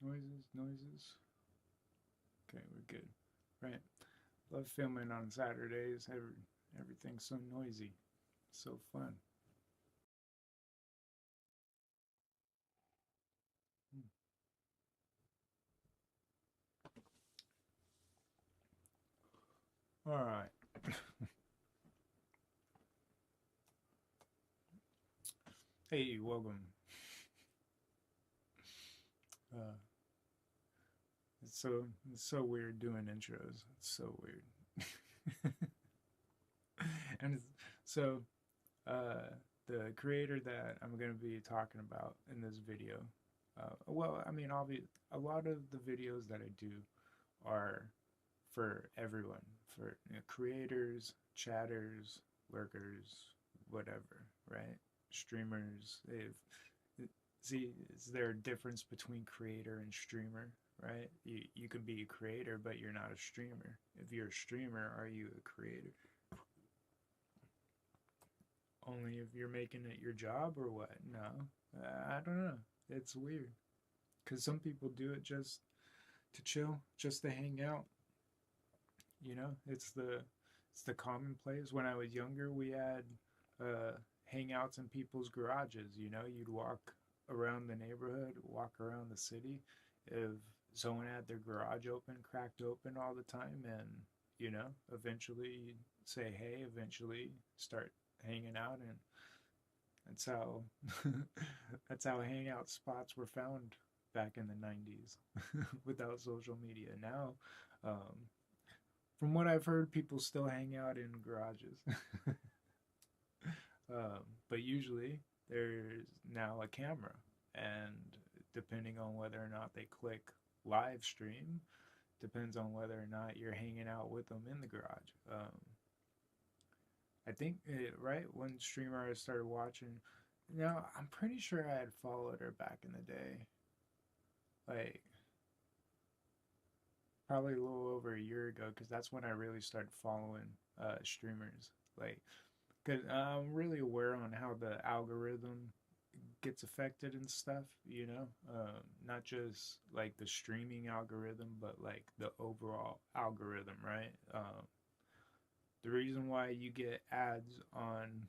Noises. Okay, we're good. Right. Love filming on Saturdays. Everything's so noisy. So fun. All right. Hey, welcome. Uh, it's so weird doing intros. It's so weird. and so uh, the creator that I'm gonna be talking about in this video. Well, I mean, a lot of the videos that I do are for everyone, for creators, chatters, lurkers, whatever, right? Streamers. See, is there a difference between creator and streamer, right? You can be a creator, but you're not a streamer. If you're a streamer, are you a creator? Only if you're making it your job or what? No, I don't know. It's weird because some people do it just to chill, just to hang out. It's the commonplace. When I was younger, we had hangouts in people's garages. You'd walk around the neighborhood, walk around the city. If someone had their garage open, cracked open all the time, and eventually you'd say hey, eventually start hanging out, and that's how that's how hangout spots were found back in the 90s without social media. Now, um, from what I've heard, people still hang out in garages. But usually there's now a camera, and depending on whether or not they click live stream, depends on whether or not you're hanging out with them in the garage. I think right when streamer I started watching. I'm pretty sure I had followed her back in the day, like probably a little over a year ago, because that's when I really started following streamers. Like, because I'm really aware on how the algorithm gets affected and stuff. Not just like the streaming algorithm, but like the overall algorithm, right? The reason why you get ads on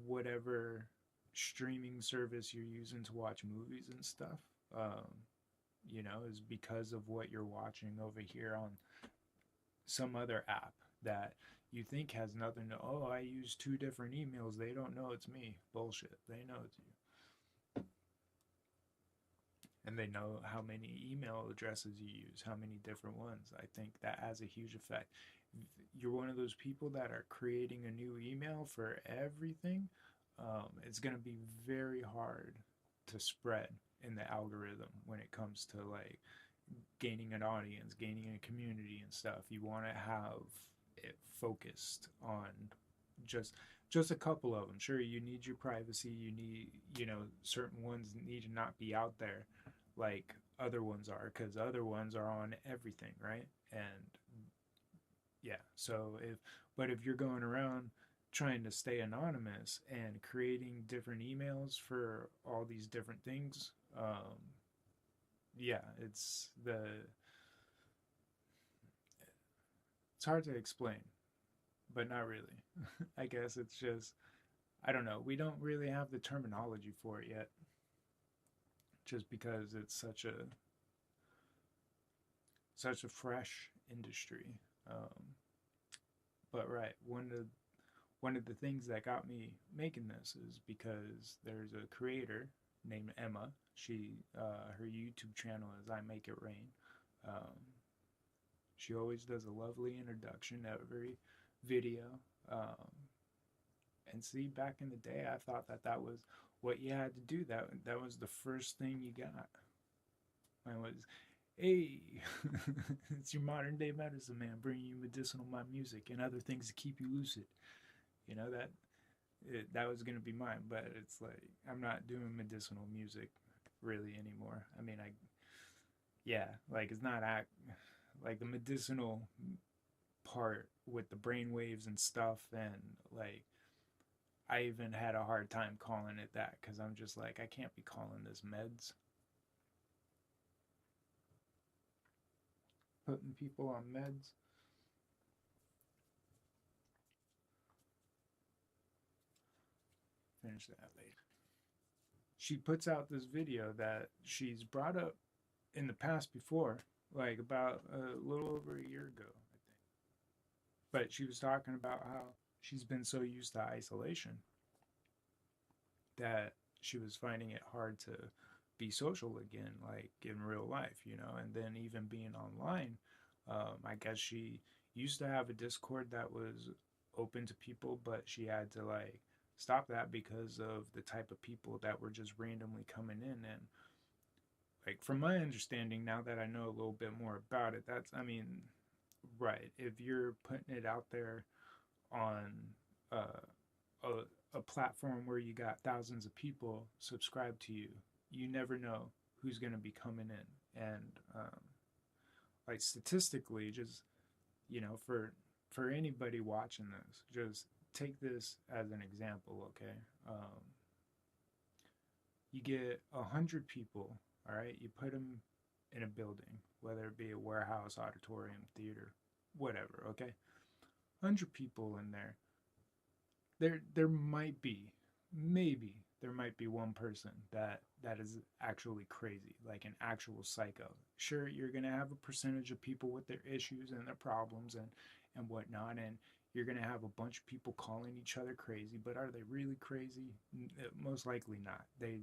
whatever streaming service you're using to watch movies and stuff, is because of what you're watching over here on some other app that you think has nothing to, oh, I use two different emails. They don't know it's me. Bullshit. They know it's you. And they know how many email addresses you use, how many different ones. I think that has a huge effect. You're one of those people that are creating a new email for everything. It's going to be very hard to spread in the algorithm when it comes to like gaining an audience, gaining a community and stuff. You want to have it focused on just just a couple of them. Sure, you need your privacy. You need, certain ones need to not be out there like other ones are, because other ones are on everything, right? And yeah, if you're going around trying to stay anonymous and creating different emails for all these different things, yeah, it's hard to explain, but not really. I guess it's just, I don't know. We don't really have the terminology for it yet, just because it's such a fresh industry. Um, but right, one of the things that got me making this is because there's a creator named Emma. Her YouTube channel is I Make It Rain. Um, she always does a lovely introduction to every video. Um, and see, back in the day, I thought that was what you had to do. That was the first thing you got. Mine was, hey, it's your modern day medicine man bringing you medicinal my music and other things to keep you lucid. That was gonna be mine, but it's like I'm not doing medicinal music really anymore. I mean, yeah, like it's not act like the medicinal part with the brain waves and stuff, and like I even had a hard time calling it that because I'm just like I can't be calling this meds. putting people on meds. Finish that later. She puts out this video that she's brought up in the past before, like about a little over a year ago, I think. But she was talking about how she's been so used to isolation that she was finding it hard to be social again, like in real life, you know, and then even being online. I guess she used to have a Discord that was open to people, but she had to like stop that because of the type of people that were just randomly coming in. And like from my understanding, now that I know a little bit more about it, that's, I mean, right, if you're putting it out there on uh, a, a platform where you got thousands of people subscribe to you, you never know who's going to be coming in. And like statistically, just, you know, for anybody watching this, just take this as an example, okay? You get 100 people, all right? You put them in a building, whether it be a warehouse, auditorium, theater, whatever, okay? 100 people in there. There might be, maybe there might be one person that is actually crazy, like an actual psycho. Sure, you're gonna have a percentage of people with their issues and their problems and whatnot, and you're gonna have a bunch of people calling each other crazy. But are they really crazy? Most likely not. They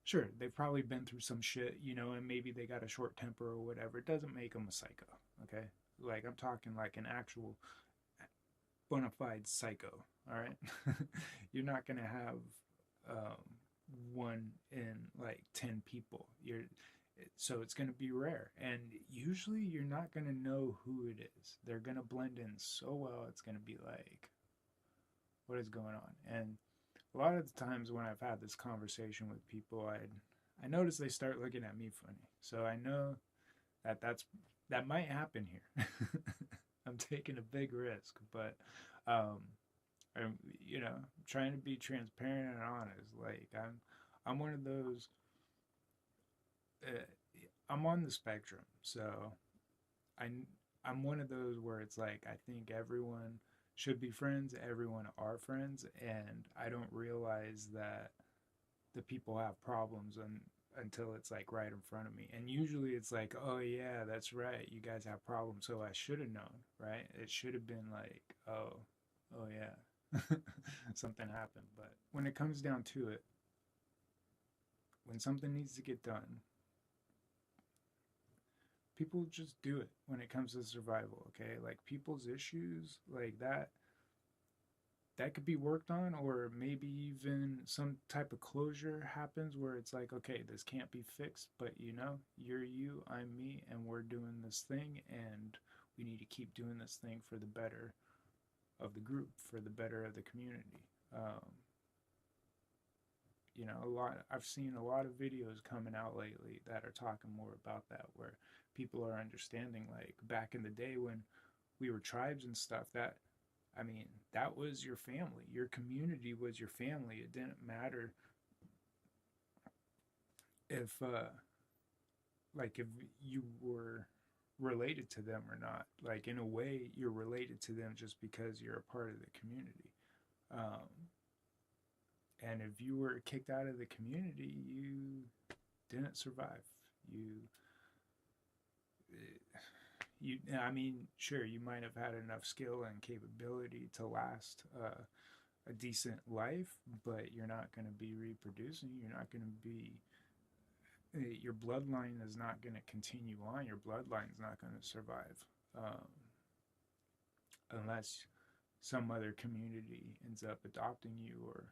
sure they've probably been through some shit, you know, and maybe they got a short temper or whatever. It doesn't make them a psycho, okay? Like I'm talking like an actual bona fide psycho. All right, you're not gonna have um, one in like 10 people. So it's gonna be rare, and usually you're not gonna know who it is. They're gonna blend in so well. It's gonna be like, what is going on? And a lot of the times when I've had this conversation with people, I notice they start looking at me funny. So I know that might happen here. I'm taking a big risk, but um, I'm, you know, trying to be transparent and honest. Like I'm one of those. Uh, I'm on the spectrum, so I I'm one of those where it's like I think everyone should be friends, everyone are friends, and I don't realize that the people have problems until it's like right in front of me. And usually it's like, oh yeah, that's right, you guys have problems, so I should have known, right? It should have been like, oh yeah, something happened. But when it comes down to it, when something needs to get done, people just do it when it comes to survival, okay? Like people's issues like that could be worked on, or maybe even some type of closure happens where it's like, okay, this can't be fixed, but you know, you're you, I'm me, and we're doing this thing, and we need to keep doing this thing for the better of the group, for the better of the community. You know, I've seen a lot of videos coming out lately that are talking more about that, where people are understanding, like back in the day when we were tribes and stuff, that, I mean, that was your family. Your community was your family. It didn't matter if like if you were related to them or not. Like in a way, you're related to them just because you're a part of the community. Um, and if you were kicked out of the community, you didn't survive. You I mean, sure, you might have had enough skill and capability to last a decent life, but you're not going to be reproducing. You're not going to be, your bloodline is not going to continue on. Your bloodline is not going to survive um, unless some other community ends up adopting you or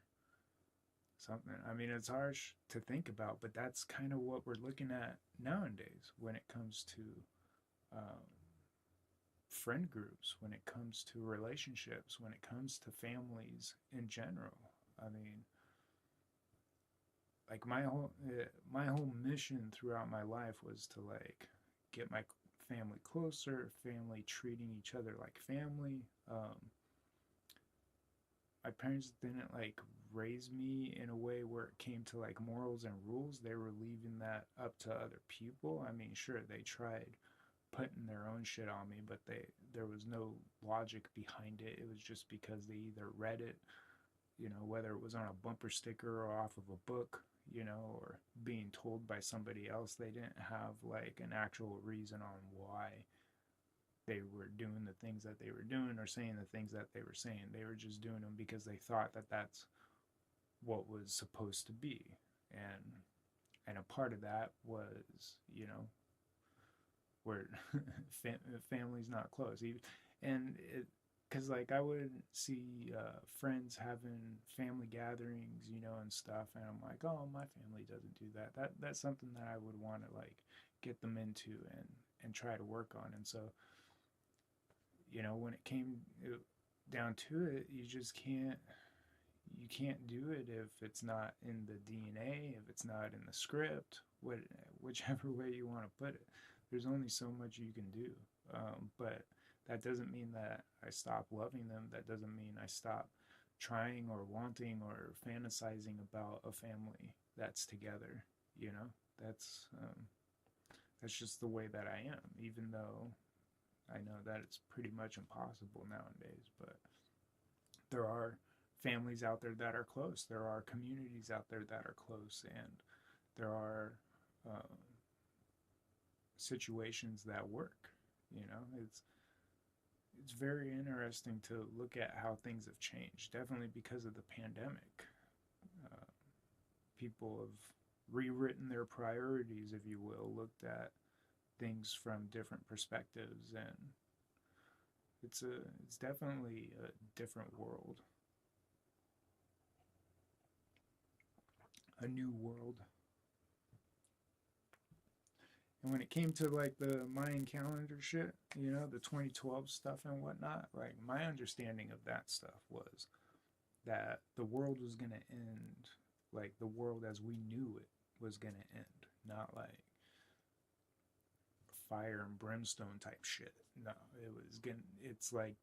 something. I mean, it's harsh to think about, but that's kind of what we're looking at nowadays when it comes to um, friend groups, when it comes to relationships, when it comes to families in general. I mean, like my whole mission throughout my life was to like get my family closer, family treating each other like family. My parents didn't like raise me in a way where it came to like morals and rules. They were leaving that up to other people. I mean, sure, they tried putting their own shit on me, but there was no logic behind it. It was just because they either read it, whether it was on a bumper sticker or off of a book, or being told by somebody else. They didn't have like an actual reason on why they were doing the things that they were doing or saying the things that they were saying. They were just doing them because they thought that that's what was supposed to be. And a part of that was, where family's not close. And it, because like I would see friends having family gatherings, and stuff, and I'm like, oh, my family doesn't do that. That's something that I would want to like get them into and try to work on. And so, when it came down to it, you can't do it if it's not in the DNA, if it's not in the script, whichever way you want to put it. There's only so much you can do. But that doesn't mean that I stop loving them. That doesn't mean I stop trying or wanting or fantasizing about a family that's together. That's that's just the way that I am, even though I know that it's pretty much impossible nowadays. But there are families out there that are close. There are communities out there that are close, and there are situations that work. It's very interesting to look at how things have changed. Definitely because of the pandemic, people have rewritten their priorities, if you will, looked at things from different perspectives, and it's definitely a different world, a new world. And when it came to like the Mayan calendar shit, the 2012 stuff and whatnot, like my understanding of that stuff was that the world was going to end, like the world as we knew it was going to end, not like fire and brimstone type shit. No, it's like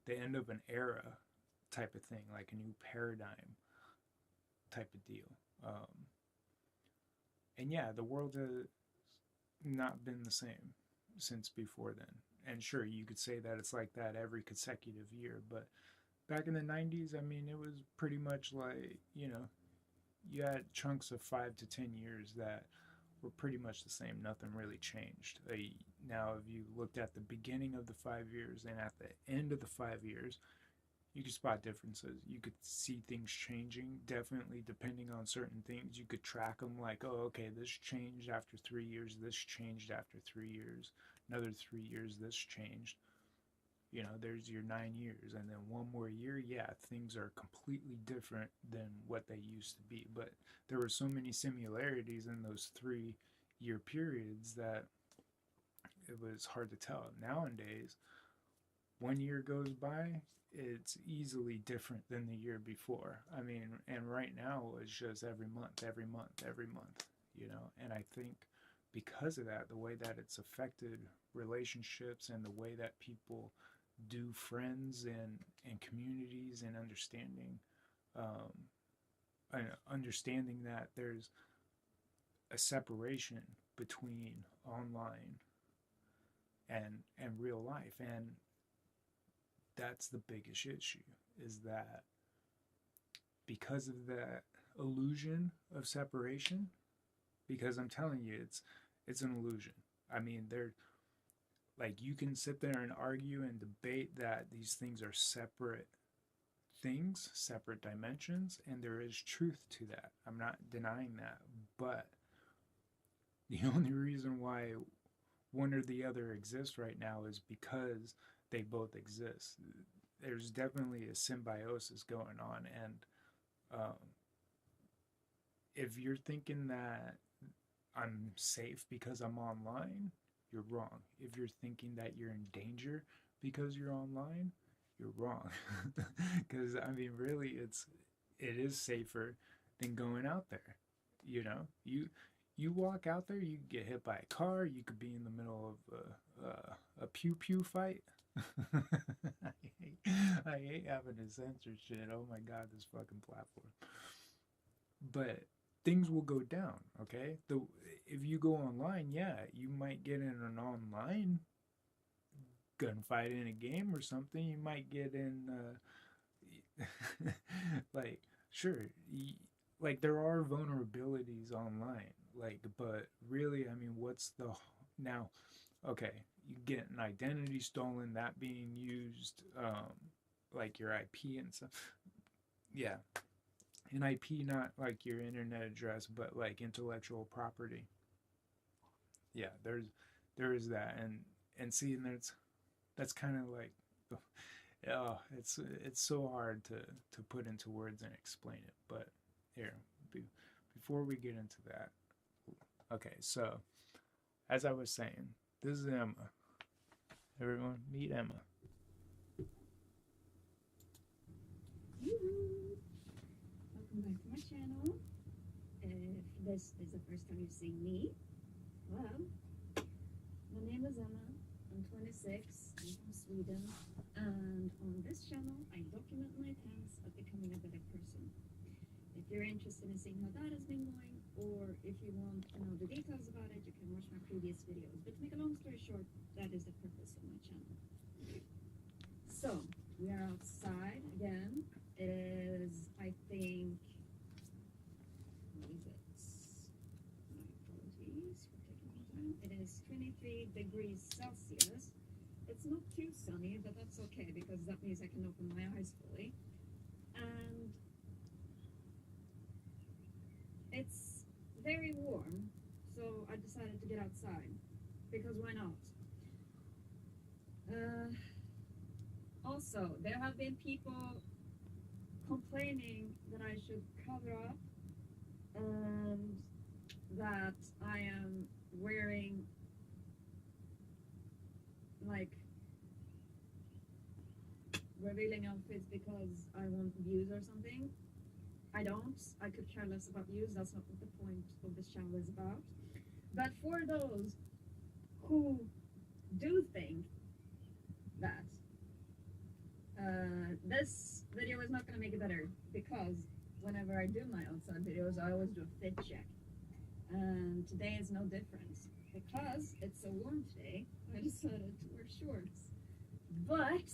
the end of an era type of thing, like a new paradigm type of deal. And yeah, the world has not been the same since before then. And sure, you could say that it's like that every consecutive year, but back in the 90s, I mean, it was pretty much like, you had chunks of 5 to 10 years that were pretty much the same. Nothing really changed. Now, if you looked at the beginning of the 5 years and at the end of the 5 years, you could spot differences. You could see things changing, definitely depending on certain things. You could track them like, oh, okay, this changed after 3 years, this changed after 3 years, another 3 years, this changed. There's your 9 years, and then one more year, yeah, things are completely different than what they used to be. But there were so many similarities in those 3 year periods that it was hard to tell. Nowadays, 1 year goes by, it's easily different than the year before. I mean, and right now it's just every month, every month, every month, and I think because of that, the way that it's affected relationships and the way that people do friends and communities and understanding that there's a separation between online and real life. And that's the biggest issue, is that because of that illusion of separation, because I'm telling you, it's an illusion. I mean, like, you can sit there and argue and debate that these things are separate things, separate dimensions, and there is truth to that. I'm not denying that. But the only reason why one or the other exists right now is because they both exist. There's definitely a symbiosis going on, and if you're thinking that I'm safe because I'm online, you're wrong. If you're thinking that you're in danger because you're online, you're wrong. Because I mean, really, it is safer than going out there. You walk out there, you get hit by a car, you could be in the middle of a pew pew fight. I hate having to censor shit. Oh my god, this fucking platform. But things will go down. Okay, the if you go online, yeah, you might get in an online gunfight in a game or something. You might get in like sure, like there are vulnerabilities online. Like, but really, I mean, what's the now? Okay, you get an identity stolen, that being used, like your IP and stuff. Yeah, an IP, not like your internet address, but like intellectual property. Yeah, there is that, and see, and that's kind of like, oh, it's so hard to put into words and explain it. But here, be, before we get into that, okay, so as I was saying, this is Emma. Everyone, meet Emma. Yoo-hoo. Welcome back to my channel. If this is the first time you've seen me, well, my name is Emma. I'm 26. I'm from Sweden. And on this channel, I document my attempts at becoming a better person. If you're interested in seeing how that has been going, or if you want to know the details about it, you can watch my previous videos. But to make a long story short, that is the purpose of my channel. So, we are outside again. It is, I think, what is it? My apologies for taking my time. It is 23 degrees Celsius. It's not too sunny, but that's okay because that means I can open my eyes fully. And it's very warm, so I decided to get outside because why not? Also, there have been people complaining that I should cover up and that I am wearing like revealing outfits because I want views or something. I don't. I could care less about views. That's not what the point of this channel is about. But for those who do think that this video is not going to make it better because whenever I do my outside videos, I always do a fit check. And today is no different. Because it's so warm today, I decided to wear shorts. But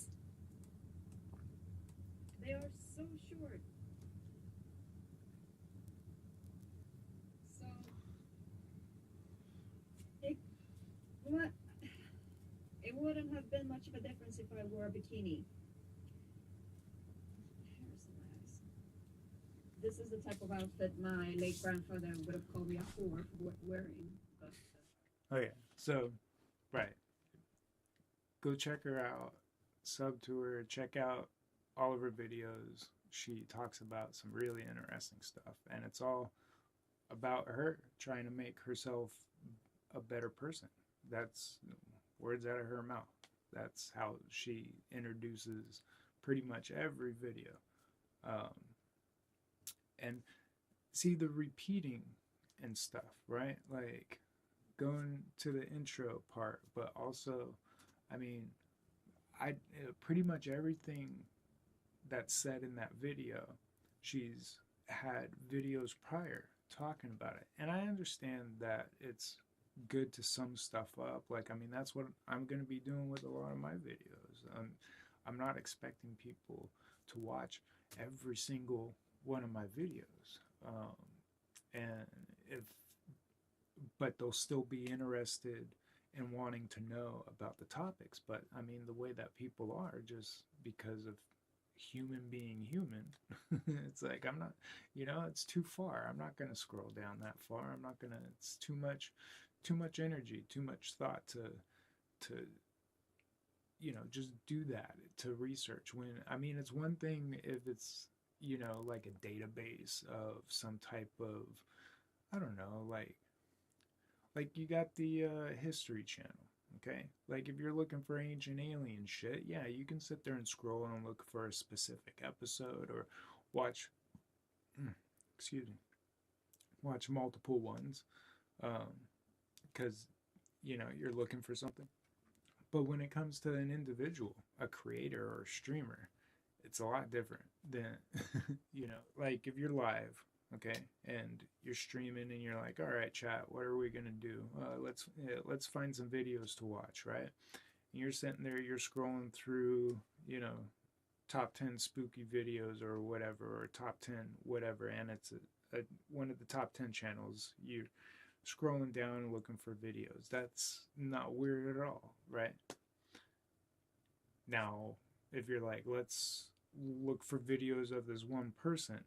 they are so short. So it what it wouldn't have been much of a difference if I wore a bikini. Hairs in my eyes. This is the type of outfit my late grandfather would have called me a whore for wearing. But Okay, so right, go check her out, sub to her, check out all of her videos. She talks about some really interesting stuff, and it's all about her trying to make herself a better person. That's words out of her mouth. That's how she introduces pretty much every video. Um, and see the repeating and stuff, right? Like going to the intro part, but also, I mean, I pretty much everything that's said in that video, she's had videos prior talking about it. And I understand that it's good to sum stuff up. Like, I mean, that's what I'm going to be doing with a lot of my videos. I'm not expecting people to watch every single one of my videos. And if, but they'll still be interested in wanting to know about the topics. But I mean, the way that people are, just because of human being human, it's like I'm not, it's too far. I'm not going to scroll down that far. I'm not going to, it's too much energy, too much thought to just do that, to research. When I mean, it's one thing if it's like a database of some type of, I don't know, like you got the History Channel, okay? Like if you're looking for ancient alien shit, yeah, you can sit there and scroll and look for a specific episode or watch, excuse me, watch multiple ones, because you're looking for something. But when it comes to an individual, a creator or a streamer, it's a lot different than like if you're live, okay, and you're streaming and you're like, all right, chat, what are we gonna do? Let's find some videos to watch, right? And you're sitting there, you're scrolling through, you know, top 10 spooky videos or whatever, or top 10 whatever, and it's one of the top 10 channels. You're scrolling down looking for videos. That's not weird at all, right? Now, if you're like, let's look for videos of this one person,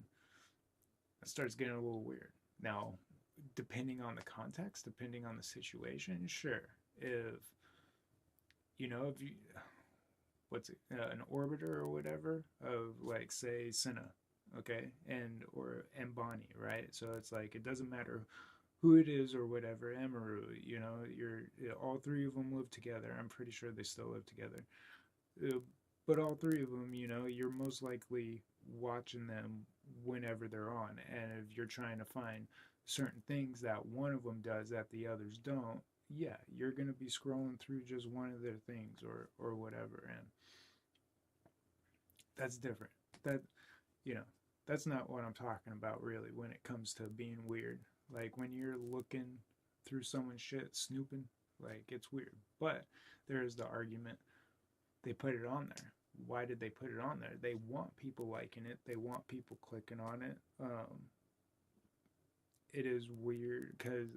it starts getting a little weird. Now, depending on the context, depending on the situation, sure. If, if you, what's it, an orbiter or whatever of like, say, Senna, okay, and Bonnie, right? So it's like, it doesn't matter who it is or whatever, Emaru, all three of them live together. I'm pretty sure they still live together. Uh, but all three of them, you're most likely watching them whenever they're on. And if you're trying to find certain things that one of them does that the others don't, yeah, you're going to be scrolling through just one of their things or whatever. And that's different. That, you know, that's not what I'm talking about really when it comes to being weird. Like when you're looking through someone's shit, snooping, like it's weird. But there is the argument they put it on there. Why did they put it on there? They want people liking it. They want people clicking on it. It is weird because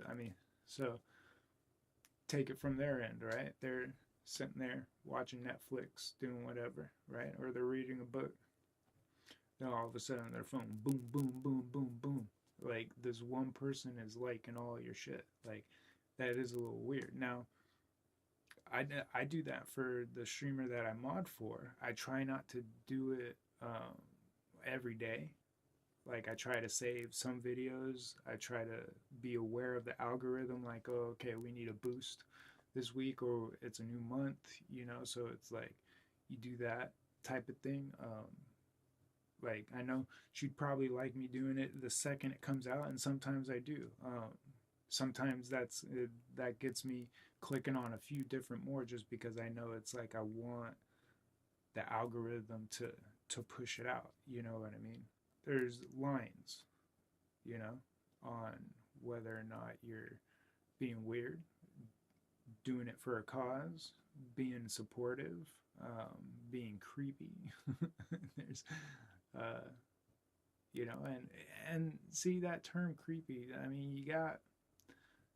so take it from their end, right? They're sitting there watching Netflix, doing whatever, right? Or they're reading a book. Then all of a sudden, their phone, boom, boom, boom, boom, boom. Like this one person is liking all your shit. Like that is a little weird. Now, I do that for the streamer that I mod for. I try not to do it every day. Like I try to save some videos. I try to be aware of the algorithm. Like, oh, okay, we need a boost this week, or it's a new month. So it's like you do that type of thing. Like I know she'd probably like me doing it the second it comes out, and sometimes I do. Sometimes that gets me clicking on a few different more just because I know it's like I want the algorithm to push it out. You know what I mean? There's lines, you know, on whether or not you're being weird, doing it for a cause, being supportive, being creepy. There's, uh, and see that term creepy. I mean, you got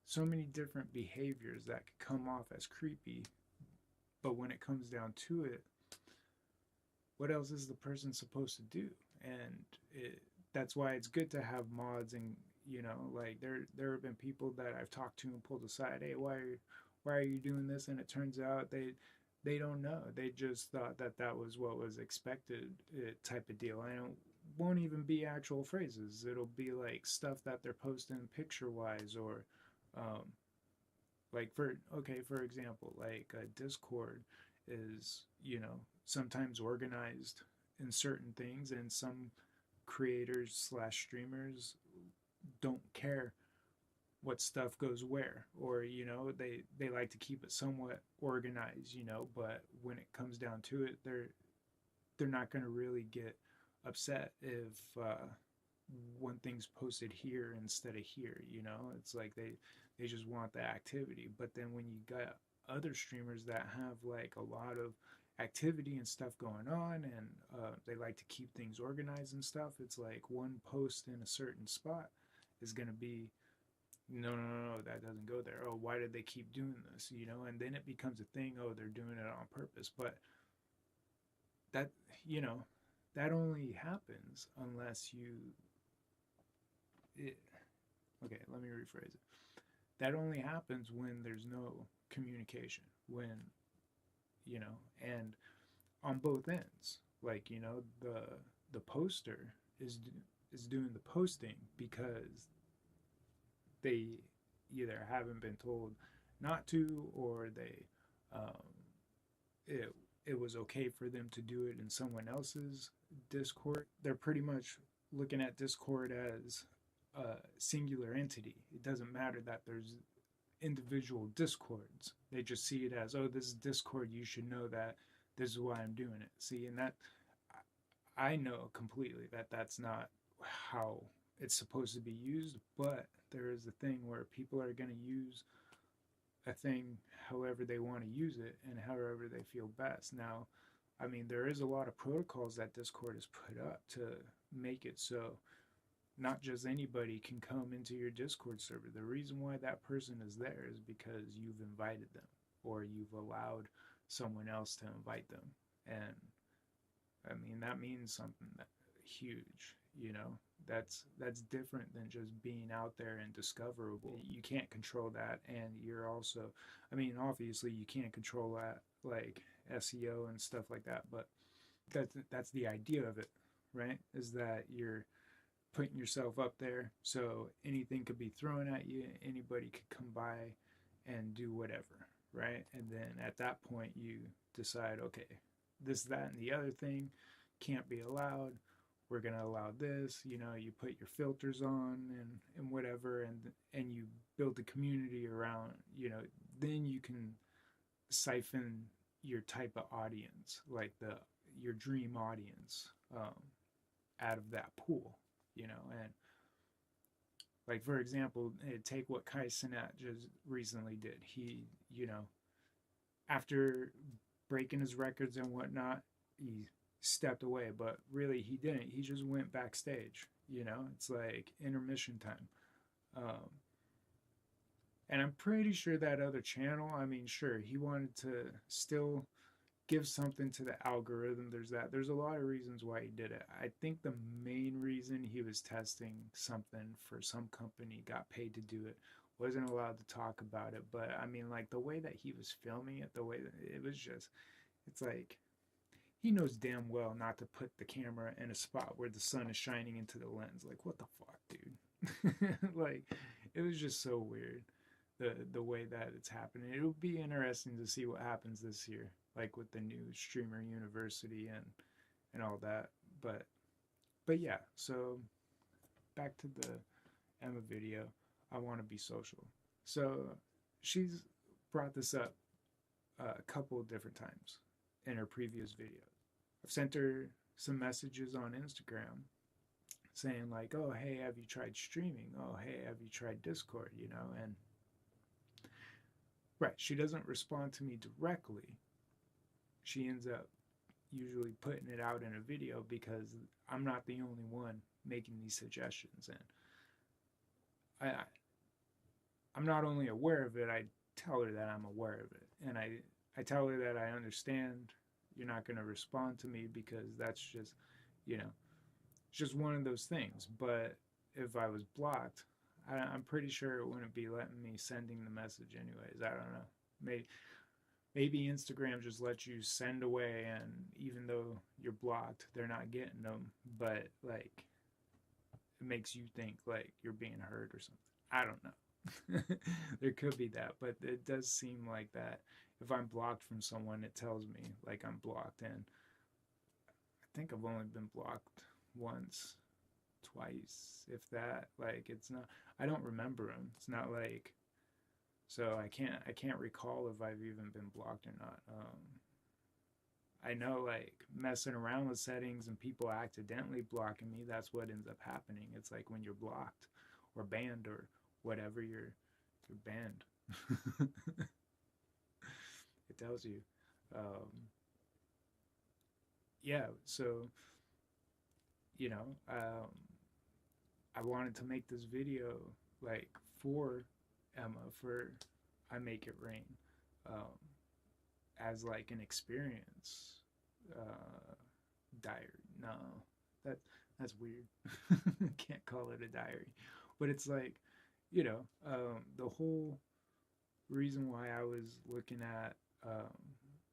so many different behaviors that could come off as creepy, but when it comes down to it, what else is the person supposed to do? And that's why it's good to have mods. And like there have been people that I've talked to and pulled aside, hey, why are you doing this? And it turns out they don't know. They just thought that was what was expected, type of deal. And it won't even be actual phrases. It'll be like stuff that they're posting picture wise, or um, like for example, like Discord is sometimes organized in certain things, and some creators slash streamers don't care what stuff goes where, or they like to keep it somewhat organized, but when it comes down to it, they're not going to really get upset if one thing's posted here instead of here. It's like they just want the activity. But then when you got other streamers that have like a lot of activity and stuff going on, and they like to keep things organized and stuff, it's like one post in a certain spot is going to be, no, that doesn't go there. Oh, why did they keep doing this? And then it becomes a thing. Oh, they're doing it on purpose. But that, that only happens unless it, okay, let me rephrase it. That only happens when there's no communication, when, and on both ends, like, the poster is doing the posting because they either haven't been told not to, or um, it it was okay for them to do it in someone else's Discord. They're pretty much looking at Discord as a singular entity. It doesn't matter that there's individual Discords. They just see it as, oh, this is Discord. You should know that this is why I'm doing it. See, and that I know completely that that's not how it's supposed to be used, but there is a thing where people are going to use a thing however they want to use it and however they feel best. Now, I mean, there is a lot of protocols that Discord has put up to make it so not just anybody can come into your Discord server. The reason why that person is there is because you've invited them or you've allowed someone else to invite them. And I mean, that means something that huge, you know. That's different than just being out there and discoverable. You can't control that, and you're also, I mean, obviously you can't control that, like SEO and stuff like that, but that's the idea of it, right? Is that you're putting yourself up there so anything could be thrown at you, anybody could come by and do whatever, right? And then at that point you decide, okay, this, that, and the other thing can't be allowed. We're gonna allow this. You know, you put your filters on and whatever, and you build a community around. You know, then you can siphon your type of audience, like the your dream audience, out of that pool. You know, and like for example, take what Kai Cenat just recently did. He, you know, after breaking his records and whatnot, he stepped away, but really he didn't. He just went backstage. You know, it's like intermission time. Um, and I'm pretty sure that other channel, I mean, sure, he wanted to still give something to the algorithm. There's that. There's a lot of reasons why he did it. I think the main reason he was testing something for some company, got paid to do it, wasn't allowed to talk about it. But I mean, like the way that he was filming it, the way that it was just, it's like he knows damn well not to put the camera in a spot where the sun is shining into the lens. Like, what the fuck, dude? Like, it was just so weird the way that it's happening. It'll be interesting to see what happens this year, like with the new streamer university and all that. But yeah, so back to the Emma video. I want to be social. So she's brought this up a couple of different times in her previous videos. I've sent her some messages on Instagram saying like, "Oh, hey, have you tried streaming? Oh, hey, have you tried Discord?" You know, and right, she doesn't respond to me directly. She ends up usually putting it out in a video because I'm not the only one making these suggestions, and I I'm not only aware of it, I tell her that I'm aware of it, and I tell her that I understand you're not going to respond to me because that's just, you know, it's just one of those things. But if I was blocked, I'm pretty sure it wouldn't be letting me sending the message anyways. I don't know. Maybe Instagram just lets you send away, and even though you're blocked, they're not getting them. But like, it makes you think like you're being heard or something. I don't know. There could be that, but it does seem like that. If I'm blocked from someone, it tells me like I'm blocked, and I think I've only been blocked once, twice, if that. Like it's not. I don't remember them. It's not like, so I can't recall if I've even been blocked or not. I know like messing around with settings and people accidentally blocking me. That's what ends up happening. It's like when you're blocked or banned or whatever, you're banned. It tells you. Um, yeah, so you know, I wanted to make this video like for Emma, for I Make It Rain, um, as like an experience diary. No, that that's weird. Can't call it a diary, but it's like, you know, the whole reason why I was looking at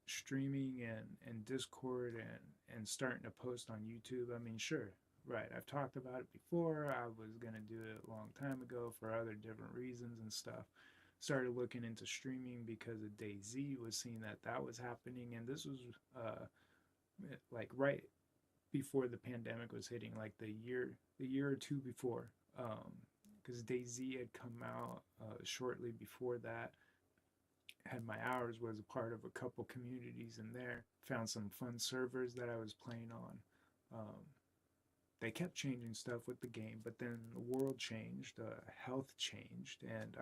streaming and Discord and starting to post on YouTube. I mean, sure, right. I've talked about it before. I was gonna do it a long time ago for other different reasons and stuff. Started looking into streaming because of DayZ, was seeing that that was happening, and this was uh, like right before the pandemic was hitting, like the year or two before, because DayZ had come out shortly before that. Had my hours, was a part of a couple communities in there. Found some fun servers that I was playing on. Um, they kept changing stuff with the game, but then the world changed, health changed, and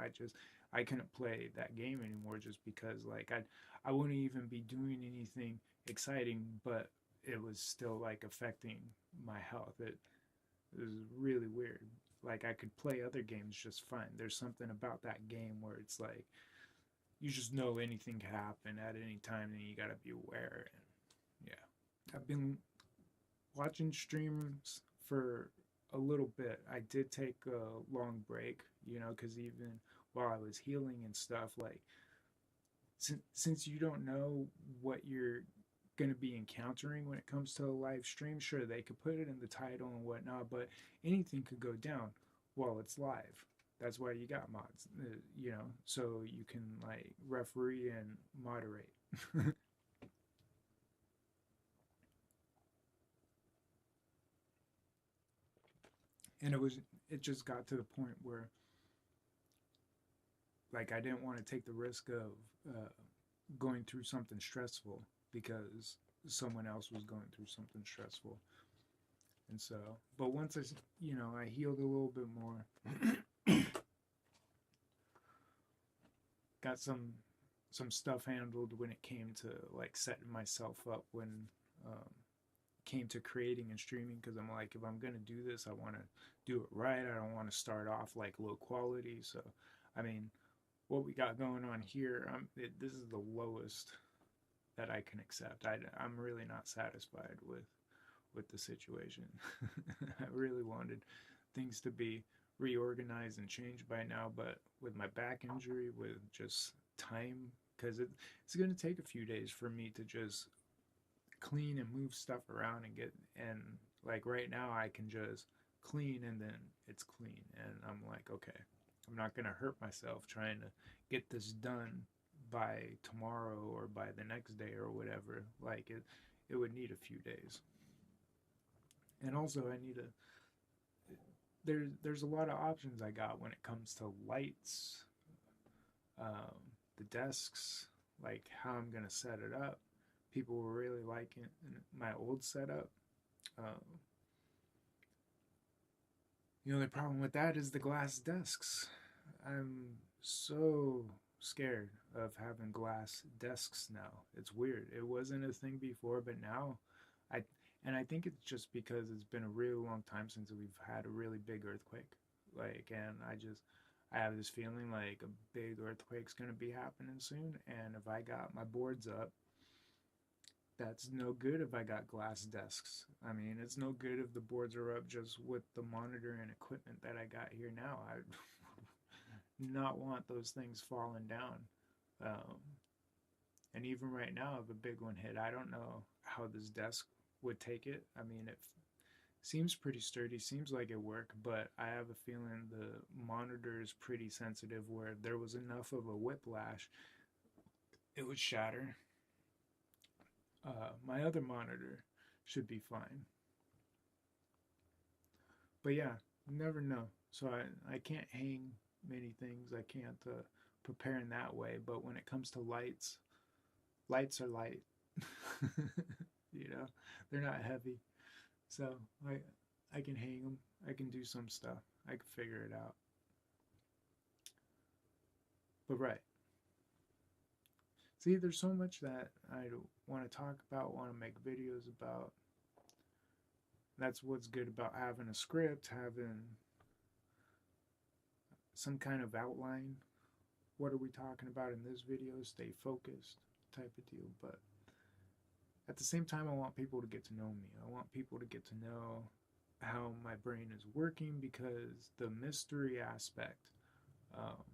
I couldn't play that game anymore just because like I wouldn't even be doing anything exciting, but it was still like affecting my health. It was really weird. Like I could play other games just fine. There's something about that game where it's like you just know anything can happen at any time, and you gotta be aware. And yeah, I've been watching streams for a little bit. I did take a long break, because even while I was healing and stuff, like since you don't know what you're going to be encountering when it comes to a live stream, sure, they could put it in the title and whatnot, but anything could go down while it's live. That's why you got mods, so you can like referee and moderate. And it just got to the point where like I didn't want to take the risk of going through something stressful because someone else was going through something stressful. And so, but once I healed a little bit more, got some stuff handled when it came to like setting myself up when um, came to creating and streaming, because I'm like, if I'm gonna do this, I want to do it right. I don't want to start off like low quality. So, I mean, what we got going on here, this is the lowest that I can accept. I'm really not satisfied with the situation. I really wanted things to be reorganized and changed by now, but with my back injury, with just time, because it's going to take a few days for me to just clean and move stuff around and get, and like right now I can just clean and then it's clean, and I'm like, okay, I'm not going to hurt myself trying to get this done by tomorrow or by the next day or whatever. Like it would need a few days. And also I need a there's a lot of options I got when it comes to lights, the desks, like how I'm gonna set it up. People were really liking my old setup. Um, the only problem with that is the glass desks. I'm so scared of having glass desks now. It's weird. It wasn't a thing before, but now I I think it's just because it's been a really long time since we've had a really big earthquake. Like, and I have this feeling like a big earthquake's gonna be happening soon, and if I got my boards up, that's no good if I got glass desks. I mean, it's no good if the boards are up just with the monitor and equipment that I got here now. I not want those things falling down. Um, and even right now, if a big one hit, I don't know how this desk would take it. I mean, it seems pretty sturdy, seems like it worked, but I have a feeling the monitor is pretty sensitive where if there was enough of a whiplash, it would shatter. My other monitor should be fine. But yeah, you never know. So I can't hang many things. I can't prepare in that way. But when it comes to lights, lights are light. you know, they're not heavy. So I can hang them. I can do some stuff. I can figure it out. But right. See, there's so much that I want to talk about, want to make videos about. That's what's good about having a script, having some kind of outline. What are we talking about in this video? Stay focused, type of deal. But at the same time, I want people to get to know me. I want people to get to know how my brain is working, because the mystery aspect, um,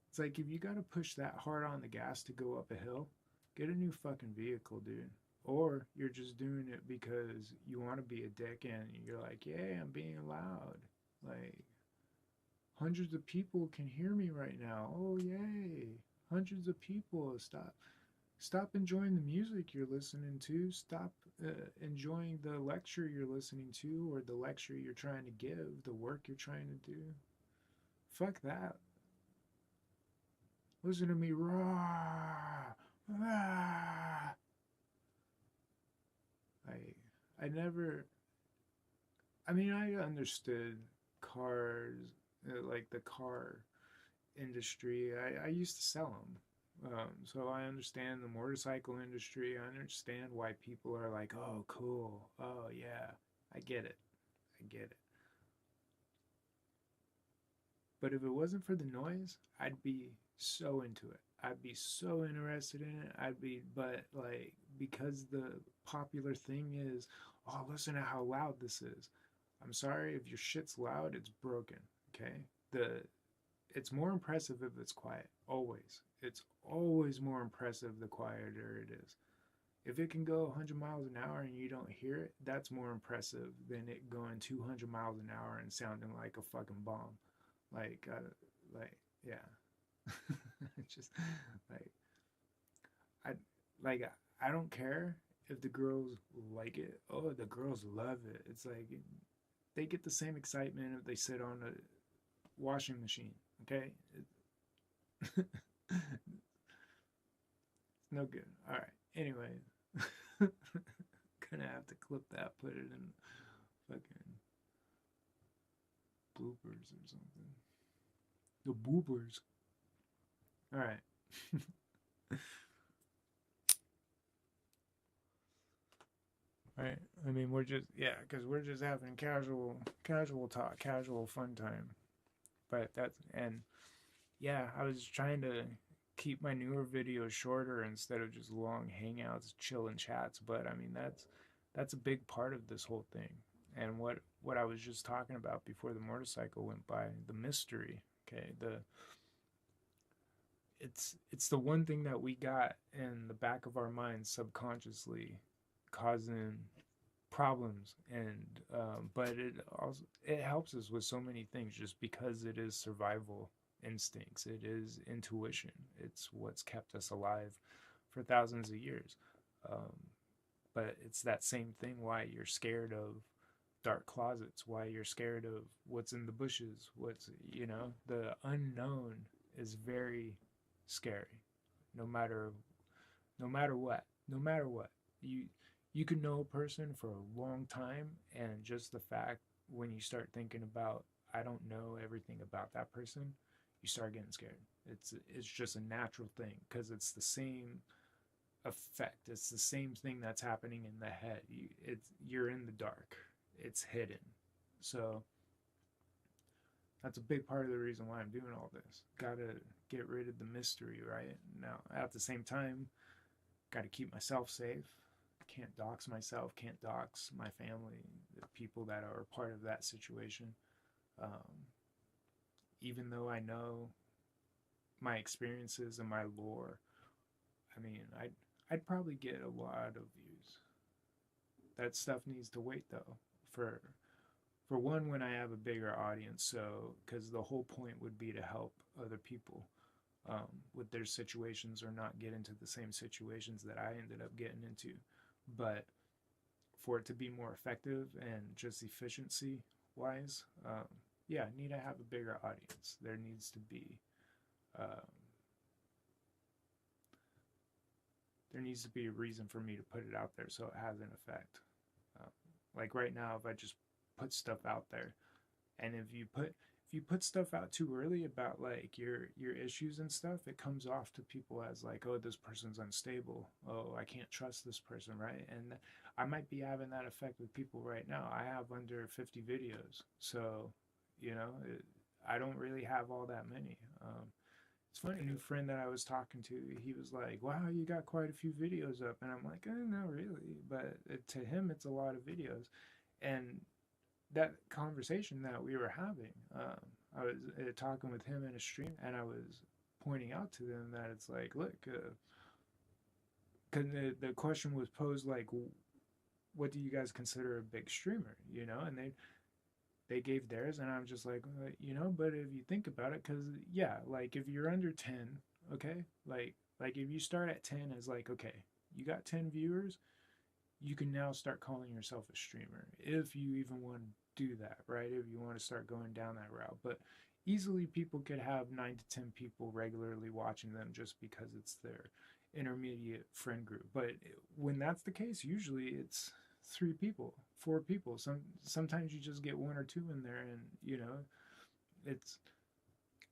it's like if you gotta push that hard on the gas to go up a hill, get a new fucking vehicle, dude. Or you're just doing it because you want to be a dick and you're like, yeah, I'm being loud. Like, hundreds of people can hear me right now. Oh, yay. Hundreds of people. Stop enjoying the music you're listening to. Stop enjoying the lecture you're listening to, or the lecture you're trying to give, the work you're trying to do. Fuck that. Listen to me, raw. Ah. I never. I mean, I understood cars, like the car industry. I used to sell them. So I understand the motorcycle industry. I understand why people are like, oh, cool. Oh, yeah. I get it. I get it. But if it wasn't for the noise, I'd be so into it. I'd be so interested in it. But like, because the popular thing is, oh, listen to how loud this is. I'm sorry if your shit's loud, it's broken. Okay? The It's more impressive if it's quiet. Always. It's always more impressive the quieter it is. If it can go 100 miles an hour and you don't hear it, that's more impressive than it going 200 miles an hour and sounding like a fucking bomb. Like, like, yeah. Just like I like I don't care if the girls like it. Oh, the girls love it. It's like they get the same excitement if they sit on a washing machine. Okay, it's no good. All right. Anyway, gonna have to clip that, put it in fucking bloopers or something. The boopers. All right. Right. I mean, we're just yeah, because we're just having casual talk, casual fun time. But that's and yeah, I was trying to keep my newer videos shorter instead of just long hangouts, chill and chats. But I mean, that's a big part of this whole thing. And what I was just talking about before the motorcycle went by, the mystery. Okay, it's the one thing that we got in the back of our minds subconsciously, causing problems and but it helps us with so many things just because it is survival instincts, it is intuition, it's what's kept us alive for thousands of years. um, but it's that same thing why you're scared of dark closets, why you're scared of what's in the bushes, what's the unknown is very scary. no matter no matter what you you can know a person for a long time, and just the fact when you start thinking about I don't know everything about that person, you start getting scared. It's just a natural thing because it's the same effect, it's the same thing that's happening in the head. You're in the dark, it's hidden. So that's a big part of the reason why I'm doing all this. Gotta get rid of the mystery, right? Now at the same time, got to keep myself safe. Can't dox myself, can't dox my family, the people that are part of that situation. Um, Even though I know my experiences and my lore, I mean, I'd probably get a lot of views. That stuff needs to wait though. For for one, when I have a bigger audience, so because the whole point would be to help other people with their situations or not get into the same situations that I ended up getting into. But for it to be more effective and just efficiency wise, yeah, I need to have a bigger audience. Um, there needs to be a reason for me to put it out there so it has an effect. Um, like right now, if I just put stuff out there, and if you put stuff out too early about like your issues and stuff, it comes off to people as like, oh, this person's unstable, oh, I can't trust this person, right? And I might be having that effect with people right now. I have under 50 videos, so you know it, I don't really have all that many. It's funny, a new friend that I was talking to, he was like, wow, you got quite a few videos up, and I'm like, not really, but to him it's a lot of videos. And that conversation that we were having, I was talking with him in a stream, and I was pointing out to them that it's like, look, because the question was posed like, what do you guys consider a big streamer? And they gave theirs, and I'm just like, but if you think about it, because yeah, like if you're under 10, okay, like if you start at 10 as like, okay, you got 10 viewers, you can now start calling yourself a streamer if you even want to do that, right? If you want to start going down that route. But easily people could have 9 to 10 people regularly watching them just because it's their intermediate friend group. But when that's the case, usually it's 3 people, 4 people. Sometimes you just get 1 or 2 in there, and it's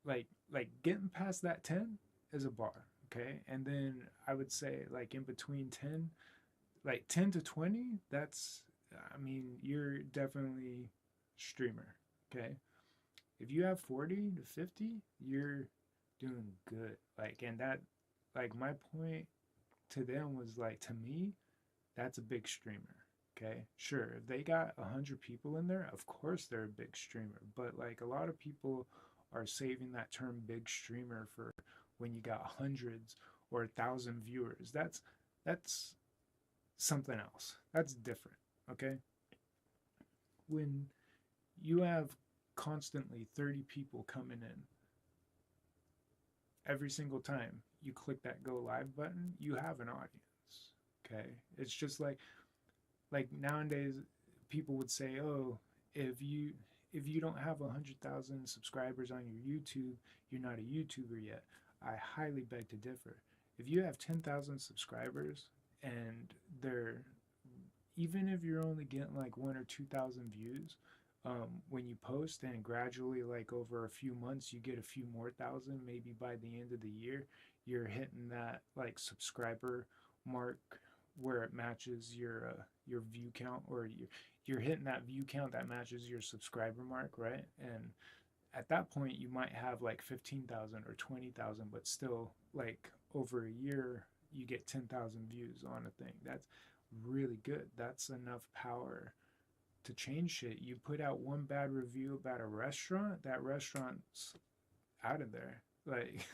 like getting past that 10 is a bar. Okay, and then I would say like in between 10, like 10 to 20, that's, I mean, you're definitely streamer. Okay, if you have 40 to 50, you're doing good. Like, and that, like, my point to them was like, to me, that's a big streamer. Okay, sure, if they got 100 people in there, of course they're a big streamer. But like, a lot of people are saving that term big streamer for when you got hundreds or 1,000 viewers. That's something else. That's different. Okay, when you have constantly 30 people coming in every single time you click that go live button, you have an audience. Okay, it's just like nowadays people would say, oh, if you if you don't have 100,000 subscribers on your YouTube, you're not a YouTuber yet. I highly beg to differ. If you have 10,000 subscribers and they're, even if you're only getting like 1 or 2 thousand views, when you post, and gradually, like over a few months, you get a few more thousand, maybe by the end of the year, you're hitting that like subscriber mark where it matches your view count, or you're hitting that view count that matches your subscriber mark, right? And at that point, you might have like 15,000 or 20,000, but still, like over a year, you get 10,000 views on a thing. That's really good. That's enough power to change shit. You put out one bad review about a restaurant, that restaurant's out of there. Like,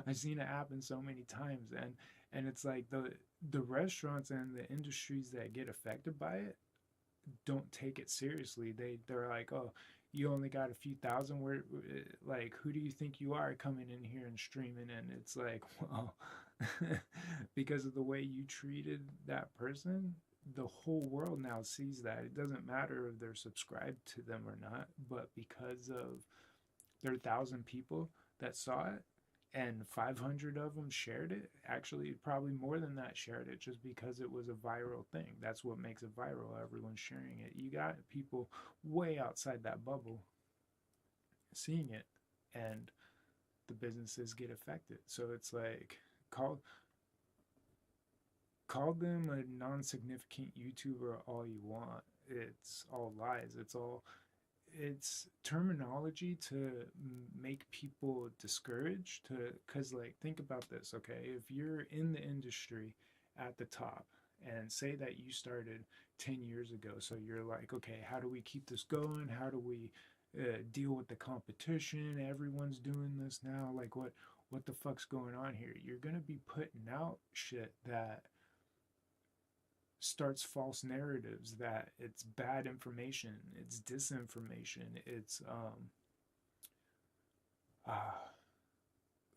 I've seen it happen so many times, and it's like the restaurants and the industries that get affected by it don't take it seriously. They're like, oh, you only got a few thousand. Where, like, who do you think you are coming in here and streaming? And it's like, well, because of the way you treated that person, the whole world now sees that. It doesn't matter if they're subscribed to them or not, but because of their 1,000 people that saw it, and 500 of them shared it, actually probably more than that shared it, just because it was a viral thing. That's what makes it viral. Everyone's sharing it. You got people way outside that bubble seeing it, and the businesses get affected. So it's like, call call them a non-significant YouTuber all you want. It's all lies. It's terminology to make people discouraged, to, because like, think about this. Okay, if you're in the industry at the top, and say that you started 10 years ago, so you're like, okay, how do we keep this going? How do we deal with the competition? Everyone's doing this now. Like, what the fuck's going on here? You're gonna be putting out shit that starts false narratives, that it's bad information, it's disinformation, it's uh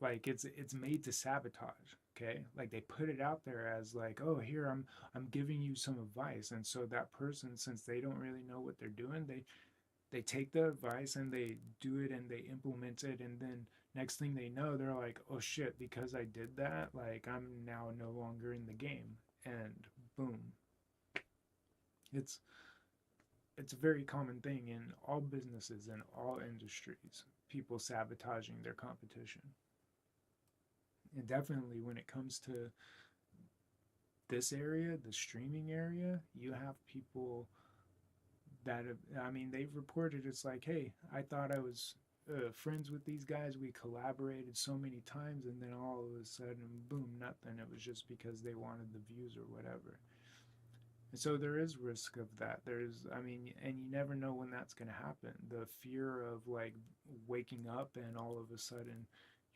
like it's made to sabotage. Okay, like they put it out there as like, oh, here, I'm giving you some advice, and so that person, since they don't really know what they're doing, they take the advice and they do it and they implement it, and then next thing they know, they're like, oh shit, because I did that, like I'm now no longer in the game, and boom. It's it's a very common thing in all businesses and all industries, people sabotaging their competition. And definitely when it comes to this area, the streaming area, you have people that have, I mean, they've reported, it's like, hey, I thought I was friends with these guys. We collaborated so many times, and then all of a sudden, boom, nothing. It was just because they wanted the views or whatever. And so there is risk of that. There's, I mean, and you never know when that's going to happen. The fear of like waking up and all of a sudden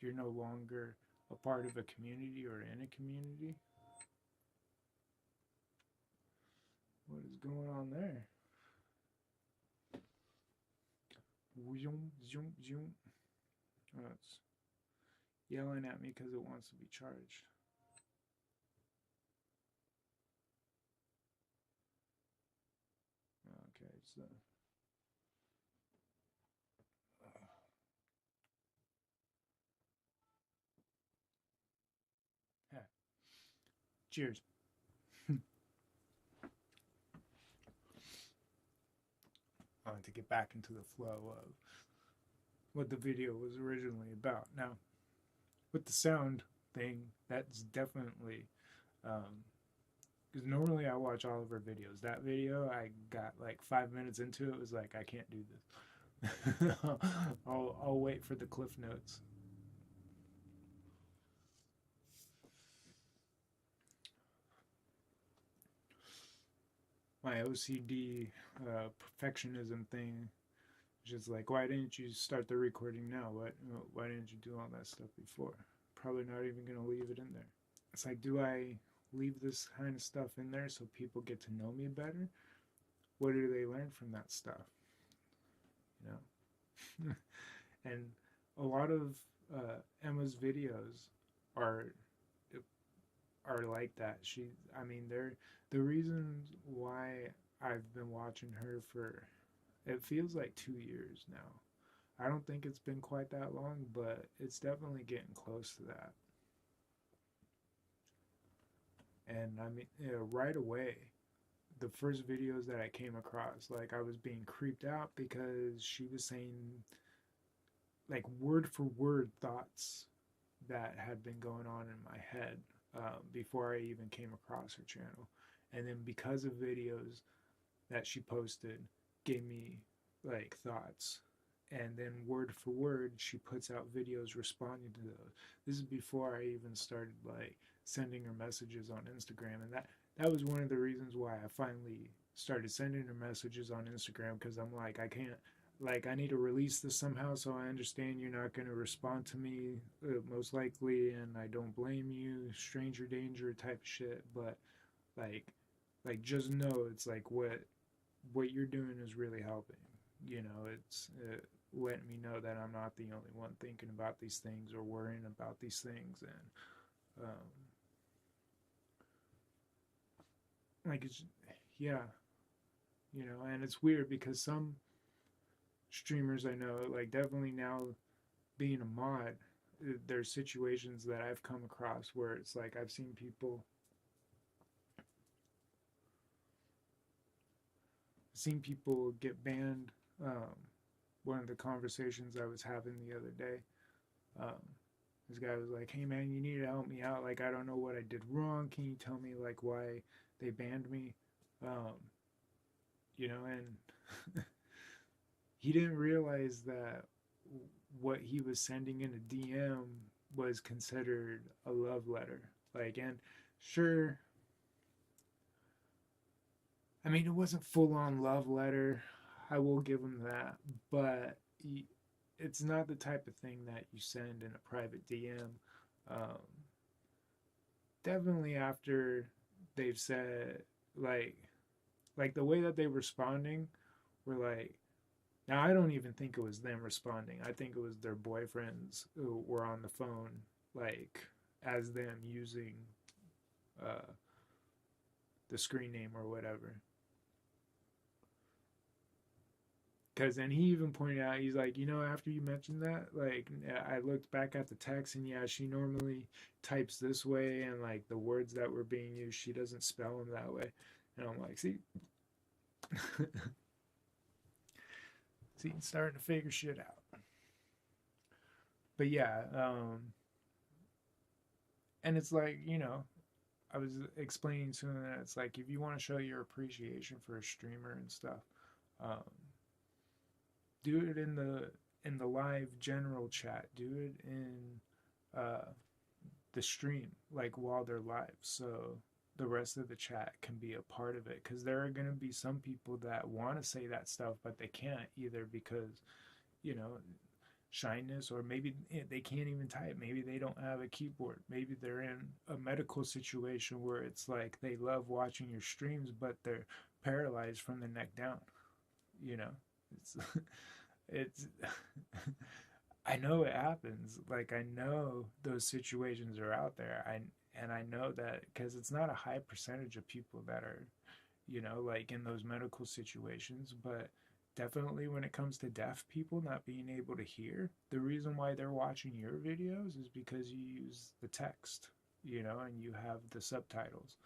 you're no longer a part of a community or in a community. What is going on there? Zoom, zoom, zoom. Oh, it's yelling at me because it wants to be charged. Okay, so Cheers. I wanted to get back into the flow of what the video was originally about. Now, with the sound thing, that's definitely because normally I watch all of her videos. That video, I got like 5 minutes into it, was like, I can't do this. I'll wait for the cliff notes. My OCD perfectionism thing is just like, why didn't you start the recording now? Why didn't you do all that stuff before? Probably not even gonna leave it in there. It's like, do I leave this kind of stuff in there so people get to know me better? What do they learn from that stuff? You know, and a lot of Emma's videos are like that. I mean, they're the reasons why I've been watching her for it feels like 2 years now. I don't think it's been quite that long, but it's definitely getting close to that. And I mean, right away, the first videos that I came across, like I was being creeped out because she was saying like word for word thoughts that had been going on in my head before I even came across her channel. And then because of videos that she posted, gave me like thoughts. And then word for word, she puts out videos responding to those. This is before I even started like sending her messages on Instagram, and that was one of the reasons why I finally started sending her messages on Instagram, because I'm like, I can't, like, I need to release this somehow, so I understand you're not going to respond to me most likely, and I don't blame you, stranger danger type shit. But like just know it's like what you're doing is really helping. You know, it's letting me know that I'm not the only one thinking about these things or worrying about these things. And like, it's, yeah, you know. And it's weird because some streamers I know, like, definitely now being a mod, there's situations that I've come across where it's like I've seen people get banned. One of the conversations I was having the other day, um, this guy was like, "Hey man, you need to help me out. Like, I don't know what I did wrong. Can you tell me like why they banned me?" Um, you know, and he didn't realize that what he was sending in a DM was considered a love letter. Like, and sure, I mean, it wasn't full on love letter. I will give him that, but it's not the type of thing that you send in a private DM. Um, Definitely after they've said like the way that they were responding were like, now I don't even think it was them responding. I think it was their boyfriends who were on the phone, like as them using uh, the screen name or whatever. Because then he even pointed out, he's like, you know, after you mentioned that, like, I looked back at the text, and yeah, she normally types this way, and like the words that were being used, she doesn't spell them that way. And I'm like, see, see, starting to figure shit out. But yeah, and it's like, you know, I was explaining to him that it's like, if you want to show your appreciation for a streamer and stuff, um, do it in the live general chat. Do it in uh, the stream, like while they're live, so the rest of the chat can be a part of it. Because there are going to be some people that want to say that stuff, but they can't, either because, you know, shyness, or maybe they can't even type. Maybe they don't have a keyboard. Maybe they're in a medical situation where it's like they love watching your streams, but they're paralyzed from the neck down. You know, it's it's I know it happens. Like, I know those situations are out there. I know that because it's not a high percentage of people that are, you know, like in those medical situations, but definitely when it comes to deaf people not being able to hear, the reason why they're watching your videos is because you use the text. you know, and you have the subtitles.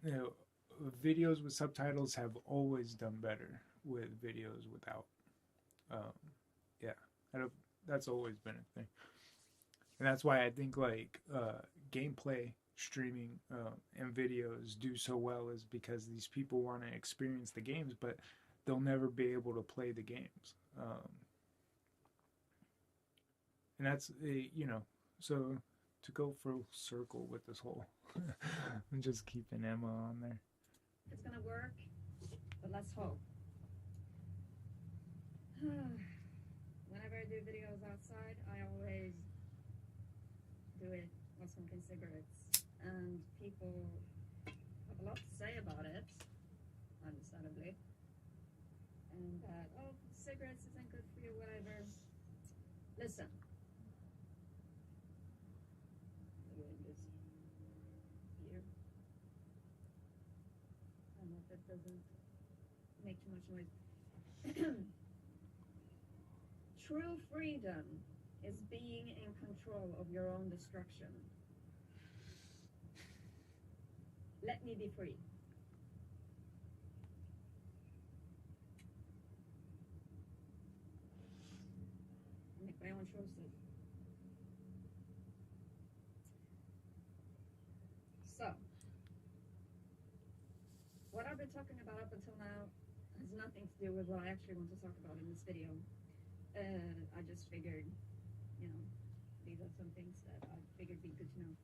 You know, videos with subtitles have always done better with videos without. Um, yeah, that's always been a thing, and that's why I think like gameplay streaming and videos do so well is because these people want to experience the games, but they'll never be able to play the games. And that's you know, so to go full circle with this whole, I'm just keeping Emma on there. It's gonna work, but let's hope. Whenever I do videos outside, I always do it while smoking cigarettes, and people have a lot to say about it, understandably, and that cigarettes isn't good for you, whatever. Listen, the wind is here. I hope it doesn't make too much noise. True freedom is being in control of your own destruction. Let me be free. Make my own choices. So, what I've been talking about up until now has nothing to do with what I actually want to talk about in this video. I just figured, you know, these are some things that I figured be good to know.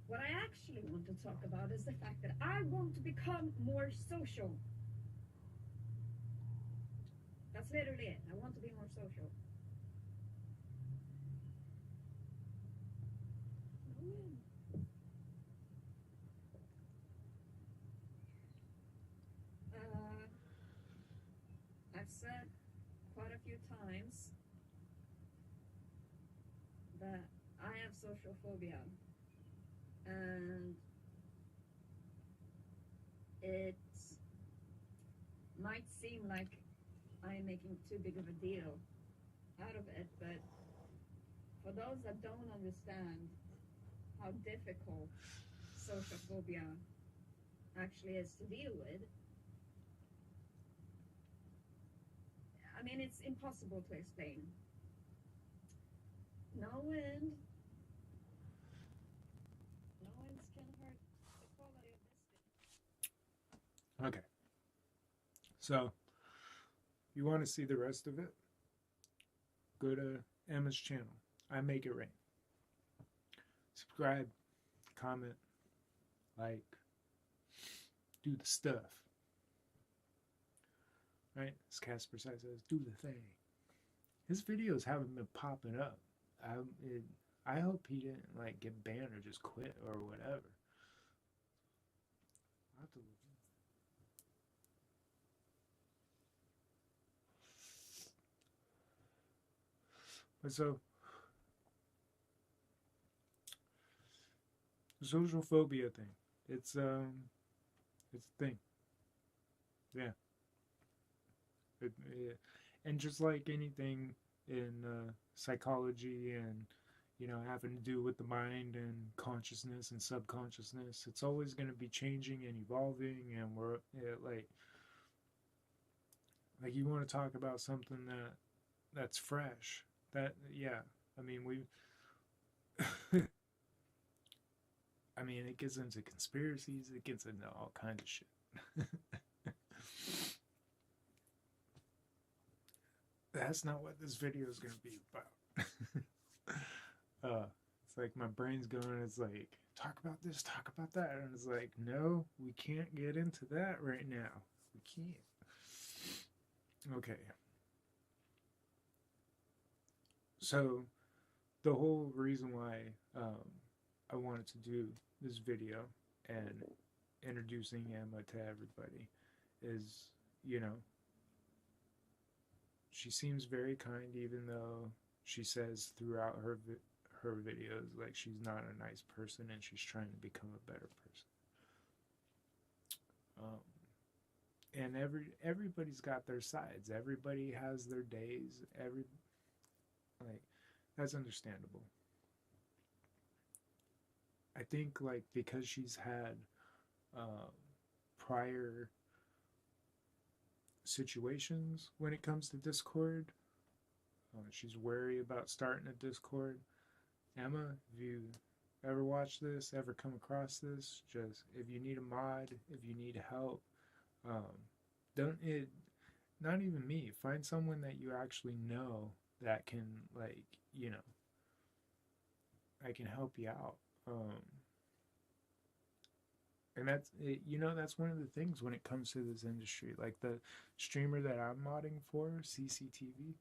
What I actually want to talk about is the fact that I want to become more social. That's literally it. I want to be more social. I've said quite a few times that I have social phobia, and it might seem like I'm making too big of a deal out of it, but for those that don't understand how difficult social phobia actually is to deal with, I mean, it's impossible to explain. No wind. No winds can hurt the quality of this Okay, so if you want to see the rest of it, go to Emma's channel. I Make It Rain. Subscribe, comment, like, do the stuff. Right? As Casper says, do the thing. His videos haven't been popping up. I hope he didn't like get banned or just quit or whatever. I'll have to look. But so, the social phobia thing. It's a thing. Yeah. And just like anything in psychology and having to do with the mind and consciousness and subconsciousness, it's always going to be changing and evolving, and we're like you want to talk about something that's fresh. That yeah, I mean we. I mean, it gets into conspiracies. It gets into all kinds of shit. That's not what this video is going to be about. It's like my brain's going, it's like, talk about this, talk about that. And it's like, no, we can't get into that right now. We can't. Okay. So, the whole reason why I wanted to do this video and introducing Emma to everybody is, she seems very kind, even though she says throughout her videos like she's not a nice person and she's trying to become a better person. and everybody's got their sides. Everybody has their days. Like that's understandable. I think like because she's had uh, prior situations when it comes to Discord, she's wary about starting a Discord. Emma, if you ever watch this, ever come across this, just if you need a mod, if you need help, um, don't it. Not even me. Find someone that you actually know that can like you know I can help you out. And that's that's one of the things when it comes to this industry. Like the streamer that I'm modding for, CCTV,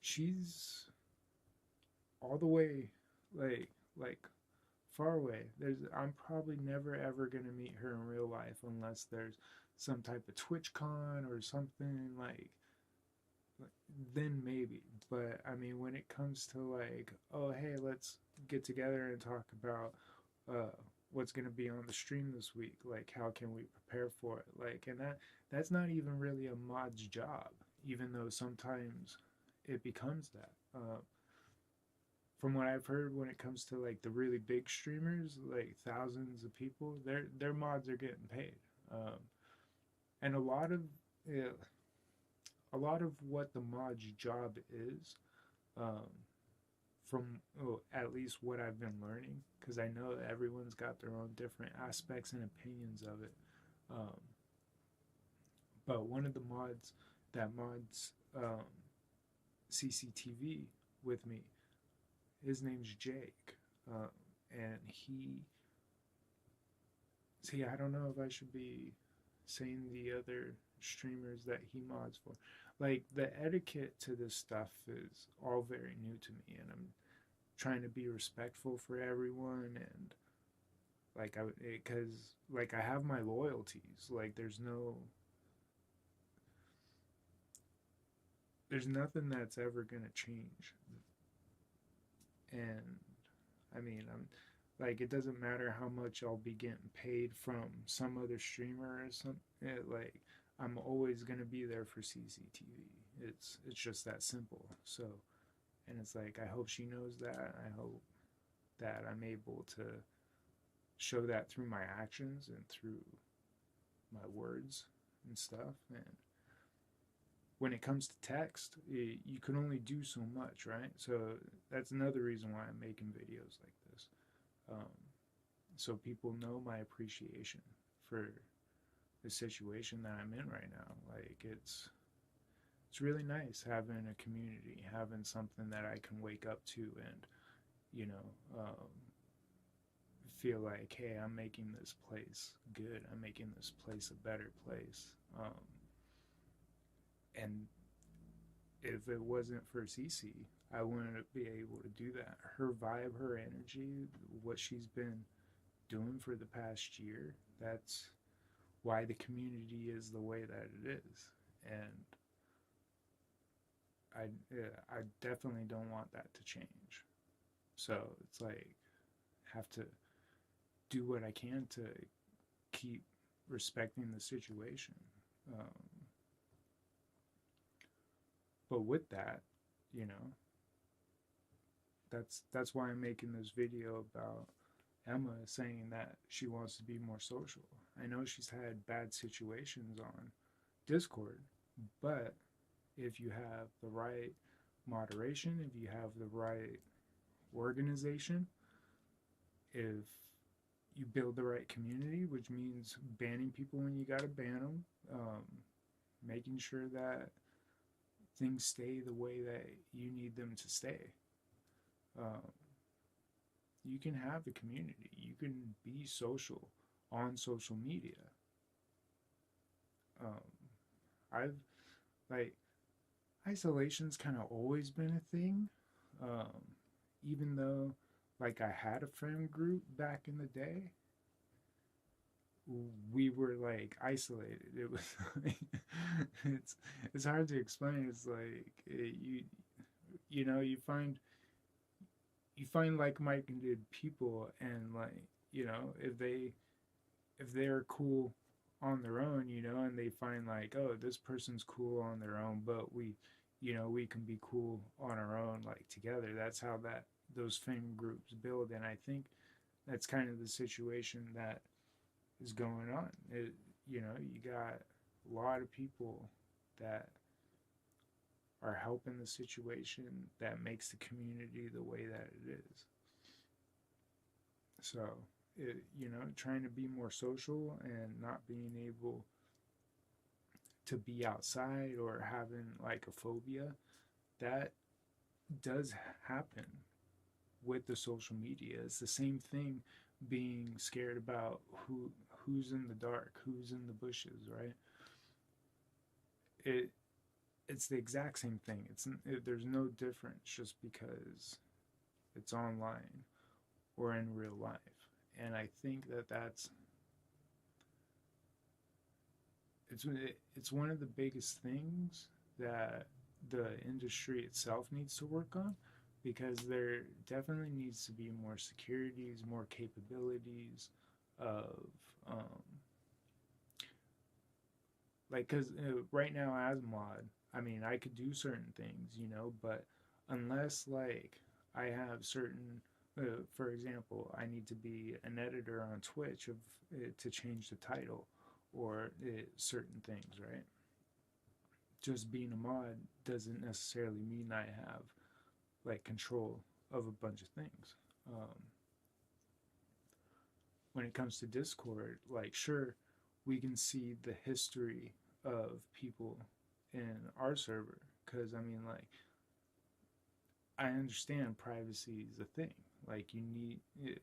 she's all the way like far away. I'm probably never ever gonna meet her in real life unless there's some type of Twitch con or something then maybe. But I mean, when it comes to like, oh hey, let's get together and talk about uh, what's gonna be on the stream this week, like how can we prepare for it, like, and that's not even really a mod's job, even though sometimes it becomes that. From what I've heard, when it comes to like the really big streamers, like thousands of people, their mods are getting paid, and yeah, a lot of what the mod's job is, um, from at least what I've been learning, because I know that everyone's got their own different aspects and opinions of it. Um, but one of the mods that mods CCTV with me, his name's Jake, and he. See, I don't know if I should be saying the other streamers that he mods for. Like the etiquette to this stuff is all very new to me, and I'm trying to be respectful for everyone, and like I because like I have my loyalties. Like there's nothing that's ever gonna change, and I mean I'm like it doesn't matter how much I'll be getting paid from some other streamer or something. Like I'm always gonna be there for CCTV. It's just that simple. So and it's like I hope she knows that. I hope that I'm able to show that through my actions and through my words and stuff. And when it comes to text, you can only do so much, right? So that's another reason why I'm making videos like this. Um, so people know my appreciation for the situation that I'm in right now. Like it's really nice having a community, having something that I can wake up to and you know feel like, hey, I'm making this place good. I'm making this place a better place. And if it wasn't for Cece, I wouldn't be able to do that. Her vibe, her energy, what she's been doing for the past year, that's why the community is the way that it is. And I definitely don't want that to change. So it's like have to do what I can to keep respecting the situation. Um, but with that, you know, that's why I'm making this video about Emma saying that she wants to be more social. I know she's had bad situations on Discord, but if you have the right moderation, if you have the right organization, if you build the right community, which means banning people when you gotta ban them, making sure that things stay the way that you need them to stay. Um, you can have a community. You can be social on social media. Um, I've like isolation's kind of always been a thing, um, even though like I had a friend group back in the day. We were like isolated. It was like, it's hard to explain. It's like you know you find like-minded people and like you know if they're cool on their own, and they find like, oh, this person's cool on their own, but we can be cool on our own, like together. That's how that those fan groups build, and I think that's kind of the situation that is going on. You got a lot of people that are helping the situation that makes the community the way that it is. So, trying to be more social and not being able to be outside or having like a phobia, that does happen with the social media. It's the same thing being scared about who's in the dark, who's in the bushes, right? It it's the exact same thing. There's no difference just because it's online or in real life. And I think that it's one of the biggest things that the industry itself needs to work on, because there definitely needs to be more securities, more capabilities of um, like, because right now as mod, I mean, I could do certain things, but unless like I have certain for example, I need to be an editor on Twitch to change the title or certain things, right? Just being a mod doesn't necessarily mean I have like control of a bunch of things. Um, when it comes to Discord, like, sure, we can see the history of people in our server, because I mean, like, I understand privacy is a thing. Like, you need it,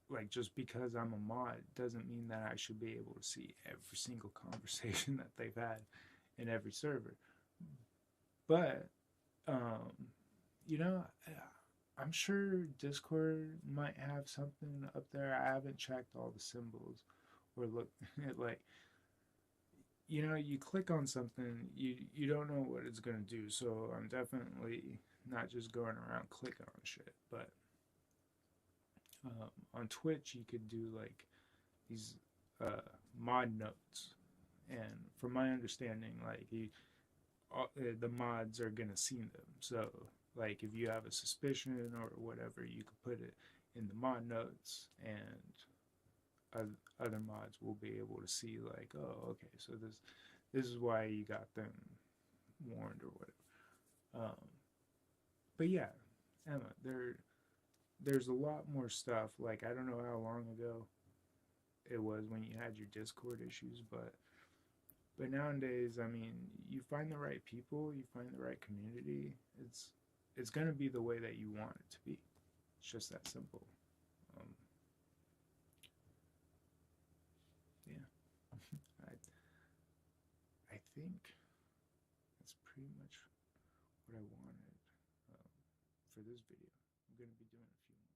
like, just because I'm a mod doesn't mean that I should be able to see every single conversation that they've had in every server. But um, you know, I'm sure Discord might have something up there. I haven't checked all the symbols or look at like, you click on something, you don't know what it's gonna do. So I'm definitely not just going around clicking on shit. But on Twitch, you could do like these mod notes, and from my understanding, like the mods are gonna see them. So like if you have a suspicion or whatever, you could put it in the mod notes, and other mods will be able to see like, oh, okay, so this is why you got them warned or whatever. But yeah, Emma, there's a lot more stuff. Like, I don't know how long ago it was when you had your Discord issues, but nowadays, I mean, you find the right people, you find the right community. It's gonna be the way that you want it to be. It's just that simple. Um, yeah, I I think that's pretty much what I wanted for this video. I'm gonna be doing a few more.